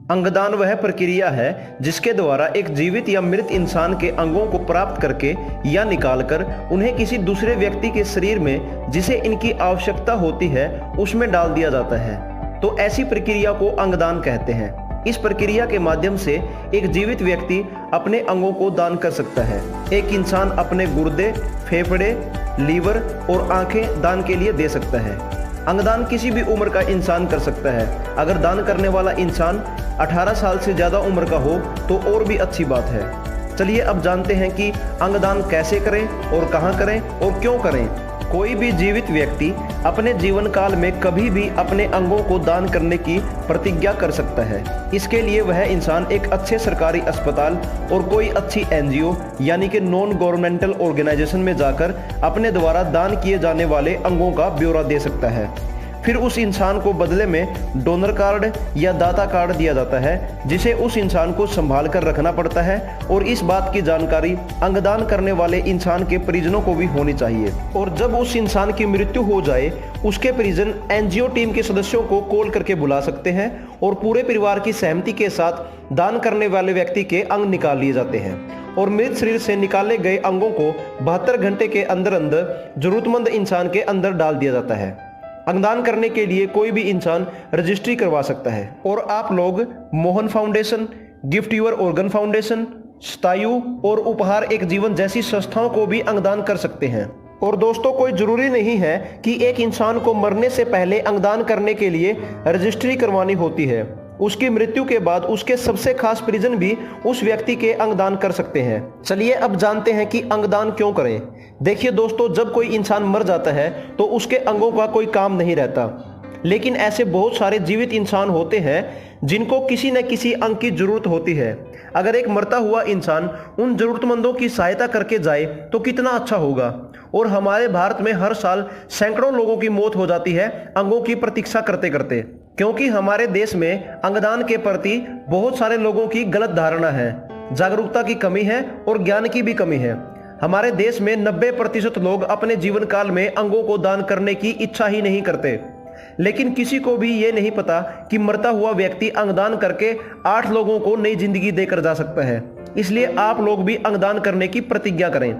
अंगदान वह प्रक्रिया है जिसके द्वारा एक जीवित या मृत इंसान के अंगों को प्राप्त करके या निकालकर उन्हें किसी दूसरे व्यक्ति के शरीर में जिसे इनकी आवश्यकता होती है उसमें डाल दिया जाता है। तो ऐसी प्रक्रिया को अंगदान कहते हैं। इस प्रक्रिया के माध्यम से एक जीवित व्यक्ति अपने अंगों को दान कर सकता है। एक इंसान अपने गुर्दे, फेफड़े, लीवर और आंखें दान के लिए दे सकता है। अंगदान किसी भी उम्र का इंसान कर सकता है। अगर दान करने वाला इंसान 18 साल से ज़्यादा उम्र का हो तो और भी अच्छी बात है। चलिए अब जानते हैं कि अंगदान कैसे करें और कहाँ करें और क्यों करें। कोई भी जीवित व्यक्ति अपने जीवन काल में कभी भी अपने अंगों को दान करने की प्रतिज्ञा कर सकता है। इसके लिए वह इंसान एक अच्छे सरकारी अस्पताल और कोई अच्छी एनजीओ यानी कि नॉन गवर्नमेंटल ऑर्गेनाइजेशन में जाकर अपने द्वारा दान किए जाने वाले अंगों का ब्यौरा दे सकता है। फिर उस इंसान को बदले में डोनर कार्ड या दाता कार्ड दिया जाता है जिसे उस इंसान को संभाल कर रखना पड़ता है और इस बात की जानकारी अंगदान करने वाले इंसान के परिजनों को भी होनी चाहिए। और जब उस इंसान की मृत्यु हो जाए उसके परिजन एनजीओ टीम के सदस्यों को कॉल करके बुला सकते हैं और पूरे परिवार की सहमति के साथ दान करने वाले व्यक्ति के अंग निकाल लिए जाते हैं और मृत शरीर से निकाले गए अंगों को 72 घंटे के अंदर अंदर जरूरतमंद इंसान के अंदर डाल दिया जाता है। अंगदान करने के लिए कोई भी इंसान रजिस्ट्री करवा सकता है और आप लोग Mohan foundation, gift your organ foundation, Shatayu और उपहार एक जीवन जैसी संस्थाओं को भी अंगदान कर सकते हैं। और दोस्तों, कोई जरूरी नहीं है कि एक इंसान को मरने से पहले अंगदान करने के लिए रजिस्ट्री करवानी होती है। उसकी मृत्यु के बाद उसके सबसे खास परिजन भी उस व्यक्ति के अंगदान कर सकते हैं। चलिए अब जानते हैं कि अंगदान क्यों करें। देखिए दोस्तों, जब कोई इंसान मर जाता है तो उसके अंगों का कोई काम नहीं रहता, लेकिन ऐसे बहुत सारे जीवित इंसान होते हैं जिनको किसी न किसी अंग की जरूरत होती है। अगर एक मरता हुआ इंसान उन जरूरतमंदों की सहायता करके जाए तो कितना अच्छा होगा। और हमारे भारत में हर साल सैकड़ों लोगों की मौत हो जाती है अंगों की प्रतीक्षा करते करते, क्योंकि हमारे देश में अंगदान के प्रति बहुत सारे लोगों की गलत धारणा है, जागरूकता की कमी है और ज्ञान की भी कमी है। हमारे देश में 90% लोग अपने जीवन काल में अंगों को दान करने की इच्छा ही नहीं करते, लेकिन किसी को भी ये नहीं पता कि मरता हुआ व्यक्ति अंगदान करके 8 लोगों को नई जिंदगी देकर जा सकता है। इसलिए आप लोग भी अंगदान करने की प्रतिज्ञा करें।